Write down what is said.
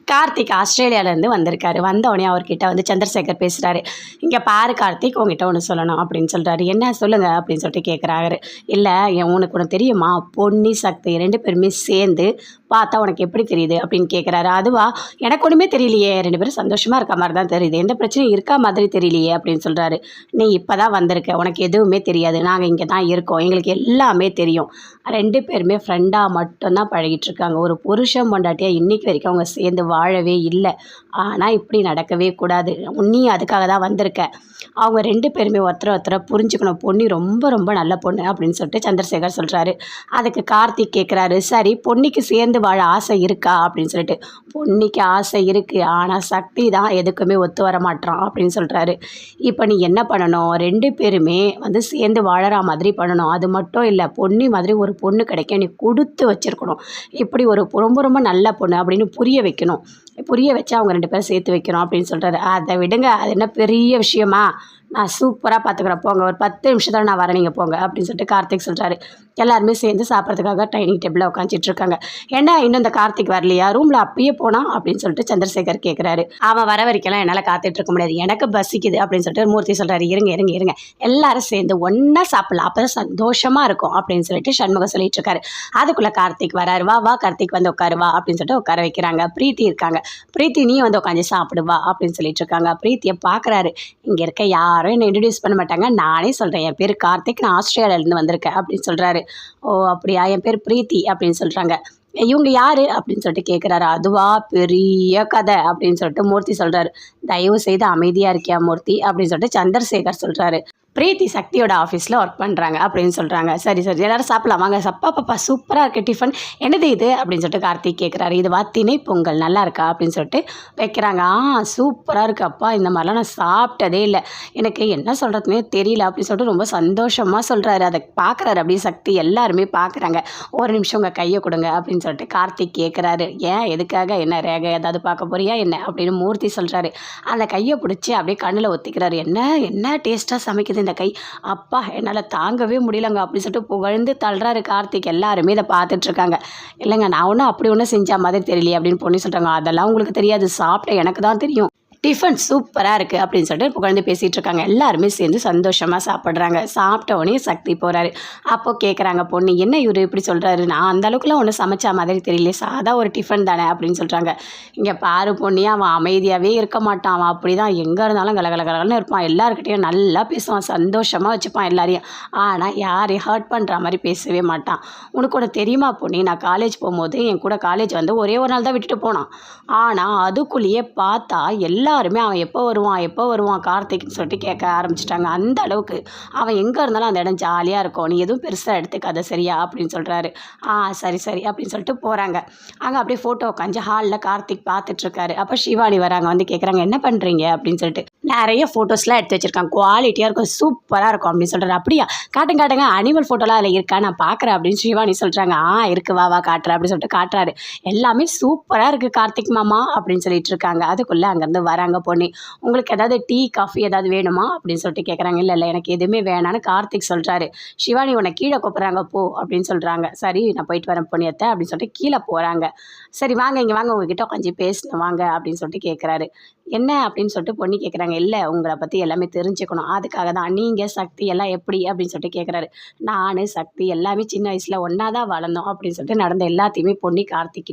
கார்த்திக் ஆஸ்திரேலியாவிலேருந்து வந்திருக்காரு. வந்தோடனே அவர்கிட்ட வந்து சந்திரசேகர் பேசுகிறாரு. இங்கே பாரு கார்த்திக், உங்ககிட்ட ஒன்று சொல்லணும் அப்படின்னு சொல்கிறாரு. என்ன சொல்லுங்கள் அப்படின்னு சொல்லிட்டு கேட்குறாரு. இல்லை உனக்கு ஒன்று தெரியுமா, பொன்னி சக்தி 2 பேருமே சேர்ந்து பார்த்தா உனக்கு எப்படி தெரியுது அப்படின்னு கேட்குறாரு. அதுவா, எனக்கு ஒன்றுமே தெரியலையே, 2 பேரும் சந்தோஷமாக இருக்க மாதிரி தான் தெரியுது, எந்த பிரச்சனையும் இருக்கா மாதிரி தெரியலையே அப்படின்னு சொல்கிறாரு. நீ இப்போ தான் வந்திருக்க, உனக்கு எதுவுமே தெரியாது, நாங்கள் இங்கே தான் இருக்கோம், எங்களுக்கு எல்லாமே தெரியும். 2 பேருமே ஃப்ரெண்டாக மட்டும்தான் பழகிட்டுருக்காங்க. ஒரு புருஷன் பொண்டாட்டியாக இன்றைக்கி வரைக்கும் அவங்க சேர்ந்து வாழவே இல்லை. ஆனால் இப்படி நடக்கவே கூடாது, நீ அதுக்காக தான் வந்திருக்க. அவங்க 2 பேருமே ஒருத்தரை புரிஞ்சுக்கணும். பொன்னி ரொம்ப ரொம்ப நல்ல பொண்ணு அப்படின்னு சொல்லிட்டு சந்திரசேகர் சொல்கிறாரு. அதுக்கு கார்த்திக் கேட்குறாரு, சரி பொன்னிக்கு சேர்ந்து வாழ ஆசை இருக்கா அப்படின்னு சொல்லிட்டு. பொன்னிக்கு ஆசை இருக்குது, ஆனால் சக்தி தான் எதுக்குமே ஒத்து வர மாட்டான் அப்படின்னு சொல்கிறாரு. இப்போ நீ என்ன பண்ணணும், 2 பேருமே வந்து சேர்ந்து வாழற மாதிரி பண்ணணும். அது மட்டும் இல்லை, பொன்னி மாதிரி ஒரு பொண்ணு கிடைக்க நீ கொடுத்து வச்சுருக்கணும். இப்படி ஒரு ரொம்ப ரொம்ப நல்ல பொண்ணு அப்படின்னு புரிய வைக்கணும். புரிய வச்சு அவங்க 2 பேரும் சேர்த்து வைக்கணும் அப்படின்னு சொல்கிறாரு. அதை விடுங்க, அது என்ன பெரிய விஷயமா, நான் சூப்பராக பார்த்துக்குறேன், போங்க, ஒரு 10 நிமிஷத்தில் நான் வரேன், நீங்கள் போங்க அப்படின்னு சொல்லிட்டு கார்த்திக் சொல்கிறாரு. எல்லாருமே சேர்ந்து சாப்பிட்றதுக்காக டைனிங் டேபிளில் உட்காந்துட்ருக்காங்க. என்ன இன்னும் இந்த கார்த்திக் வரலையா, ரூமில் அப்பயே போனா அப்படின்னு சொல்லிட்டு சந்திரசேகர் கேட்குறாரு. அவன் வர வரைக்கெல்லாம் என்னால் காத்துட்ருக்க முடியாது, எனக்கு பசிக்குது அப்படின்னு சொல்லிட்டு மூர்த்தி சொல்கிறாரு. இருங்க எல்லாரும் சேர்ந்து ஒன்றா சாப்பிட்லாம், அப்போ தான் சந்தோஷமாக இருக்கும் அப்படின்னு சொல்லிட்டு சண்முகம் சொல்லிட்டு இருக்காரு. அதுக்குள்ளே கார்த்திக் வராரு. வா கார்த்திக் வந்து உட்காருவா அப்படின்னு சொல்லிட்டு உட்கார வைக்கிறாங்க. பிரீத்தி இருக்காங்க. பிரீத்தி நீ வந்து உட்காந்து சாப்பிடுவா அப்படின்னு சொல்லிட்டு இருக்காங்க. பிரீத்தியை பார்க்குறாரு. இங்கே இருக்க யாரும் என்னை இன்ட்ரடியூஸ் பண்ண மாட்டாங்க, நானே சொல்கிறேன், என் பேர் கார்த்திக், நான் ஆஸ்திரேலியாவிலேருந்து வந்திருக்கேன் அப்படின்னு சொல்கிறாரு. ஓ அப்படியா, என் பேர் பிரீத்தி அப்படின்னு சொல்கிறாங்க. இவங்க யார் அப்படின்னு சொல்லிட்டு கேட்குறாரு. அதுவா, பெரிய கதை அப்படின்னு சொல்லிட்டு மூர்த்தி சொல்கிறாரு. தயவு செய்து அமைதியாக இருக்கியா மூர்த்தி அப்படின்னு சொல்லிட்டு சந்திரசேகர் சொல்கிறாரு. பிரீத்தி சக்தியோட ஆஃபீஸில் ஒர்க் பண்ணுறாங்க அப்படின்னு சொல்கிறாங்க. சரி எல்லோரும் சாப்பிடலாம் வாங்க. பாப்பா சூப்பராக இருக்குது டிஃபன், என்னது இது அப்படின்னு சொல்லிட்டு கார்த்திக் கேட்குறாரு. இதுவா, திணை பொங்கல், நல்லா இருக்கா அப்படின்னு சொல்லிட்டு வைக்கிறாங்க. சூப்பராக இருக்குது அப்பா, இந்த மாதிரிலாம் நான் சாப்பிட்டதே இல்லை, எனக்கு என்ன சொல்கிறதுனே தெரியல அப்படின்னு சொல்லிட்டு ரொம்ப சந்தோஷமாக சொல்கிறாரு. அதை பார்க்குறாரு அப்படியே சக்தி, எல்லாருமே பார்க்குறாங்க. ஒரு நிமிஷம் உங்கள் கையை கொடுங்க அப்படின்னு சொல்லிட்டு கார்த்திக் கேட்குறாரு. ஏன் எதுக்காக, என்ன ரேகை ஏதாவது பார்க்க போறியா என்ன அப்படின்னு மூர்த்தி சொல்கிறாரு. அந்த கையை பிடிச்சி அப்படியே கண்ணில் ஒத்திக்கிறாரு. என்ன டேஸ்ட்டாக சமைக்குது இந்த கை, அப்பா என்னால் தாங்கவே முடியலங்க அப்படின்னு சொல்லிட்டு புகழ்ந்து தள்ளுறாரு கார்த்திக். எல்லாருமே இதை பார்த்துட்ருக்காங்க. இல்லைங்க, நான் ஒன்றும் அப்படி ஒன்றும் செஞ்ச மாதிரி தெரியலையே அப்படின்னு பொண்ணு சொல்கிறாங்க. அதெல்லாம் உங்களுக்கு தெரியாது, சாப்பிட்ட எனக்கு தான் தெரியும், டிஃபன் சூப்பராக இருக்குது அப்படின்னு சொல்லிட்டு புகழ்ந்து பேசிகிட்டு இருக்காங்க. எல்லாருமே சேர்ந்து சந்தோஷமாக சாப்பிட்றாங்க. சாப்பிட்ட உடனே சக்தி போகிறாரு. அப்போது கேட்குறாங்க பொண்ணு, என்ன இவர் இப்படி சொல்கிறாரு, நான் அந்த அளவுக்குலாம் ஒன்றும் சமைச்சா மாதிரி தெரியல, சாதா ஒரு டிஃபன் தானே அப்படின்னு சொல்கிறாங்க. இங்கே பாரு பொண்ணி, அவன் அமைதியாகவே இருக்க மாட்டான், அவன் அப்படி தான் எங்கே இருந்தாலும் கலகலன்னு இருப்பான், எல்லாருக்கிட்டையும் நல்லா பேசுவான், சந்தோஷமாக வச்சுப்பான் எல்லாரையும், ஆனால் யாரையும் ஹர்ட் பண்ணுற மாதிரி பேசவே மாட்டான். உனக்கு ஒன்று தெரியுமா பொண்ணி, நான் காலேஜ் போகும்போது என் கூட காலேஜ் வந்து ஒரே ஒரு நாள் தான் விட்டுட்டு போனான், ஆனால் அதுக்குள்ளேயே பார்த்தா எல்லாருமே அவன் எப்போ வருவான் கார்த்திக்னு சொல்லிட்டு கேட்க ஆரம்பிச்சிட்டாங்க. அந்த அளவுக்கு அவன் எங்கே இருந்தாலும் அந்த இடம் ஜாலியாக இருக்கும், நீ எதுவும் பெருசாக எடுத்துக்காத சரியா அப்படின்னு சொல்கிறாரு. சரி அப்படின்னு சொல்லிட்டு போகிறாங்க. அங்கே அப்படியே ஃபோட்டோ உட்காந்து ஹாலில் கார்த்திக் பார்த்துட்ருக்காரு. அப்போ சிவானி வராங்க, வந்து கேட்குறாங்க என்ன பண்ணுறீங்க அப்படின்னு சொல்லிட்டு. நிறைய ஃபோட்டோஸ்லாம் எடுத்து வச்சுருக்காங்க, குவாலிட்டியாக இருக்கும், சூப்பராக இருக்கும் அப்படின்னு சொல்கிறாரு. அப்படியா, காட்டுங்க அனிமல் ஃபோட்டோலாம் அதில் இருக்கா, நான் பார்க்குறேன் அப்படின்னு சிவானி சொல்கிறாங்க. இருக்கு, வா காட்டுறேன் அப்படின்னு சொல்லிட்டு காட்டுறாரு. எல்லாமே சூப்பராக இருக்குது கார்த்திக் மாமா அப்படின்னு சொல்லிட்டு இருக்காங்க. அதுக்குள்ளே அங்கேருந்து வராங்க பொண்ணு. உங்களுக்கு ஏதாவது டீ காஃபி ஏதாவது வேணுமா அப்படின்னு சொல்லிட்டு கேட்குறாங்க. இல்லை எனக்கு எதுவுமே வேணான்னு கார்த்திக் சொல்கிறாரு. சிவானி உன்னை கீழே கூப்பிட்றாங்க போ அப்படின்னு சொல்கிறாங்க. சரி நான் போயிட்டு வரேன் பொண்ணியத்தை அப்படின்னு சொல்லிட்டு கீழே போகிறாங்க. சரி வாங்க இங்கே வாங்க, உங்ககிட்ட கொஞ்சம் பேசணும் வாங்க அப்படின்னு சொல்லிட்டு கேட்குறாரு. என்ன அப்படின்னு சொல்லிட்டு பொண்ணு கேட்குறாங்க. இல்லை உங்களை பற்றி எல்லாமே தெரிஞ்சுக்கணும், அதுக்காக தான். நீங்கள் சக்தி எல்லாம் எப்படி அப்படின்னு சொல்லிட்டு கேட்குறாரு. நான் சக்தி எல்லாமே சின்ன வயசில் ஒன்றா தான் வளர்ந்தோம் அப்படின்னு சொல்லிட்டு நடந்த எல்லாத்தையுமே பொண்ணு கார்த்திக்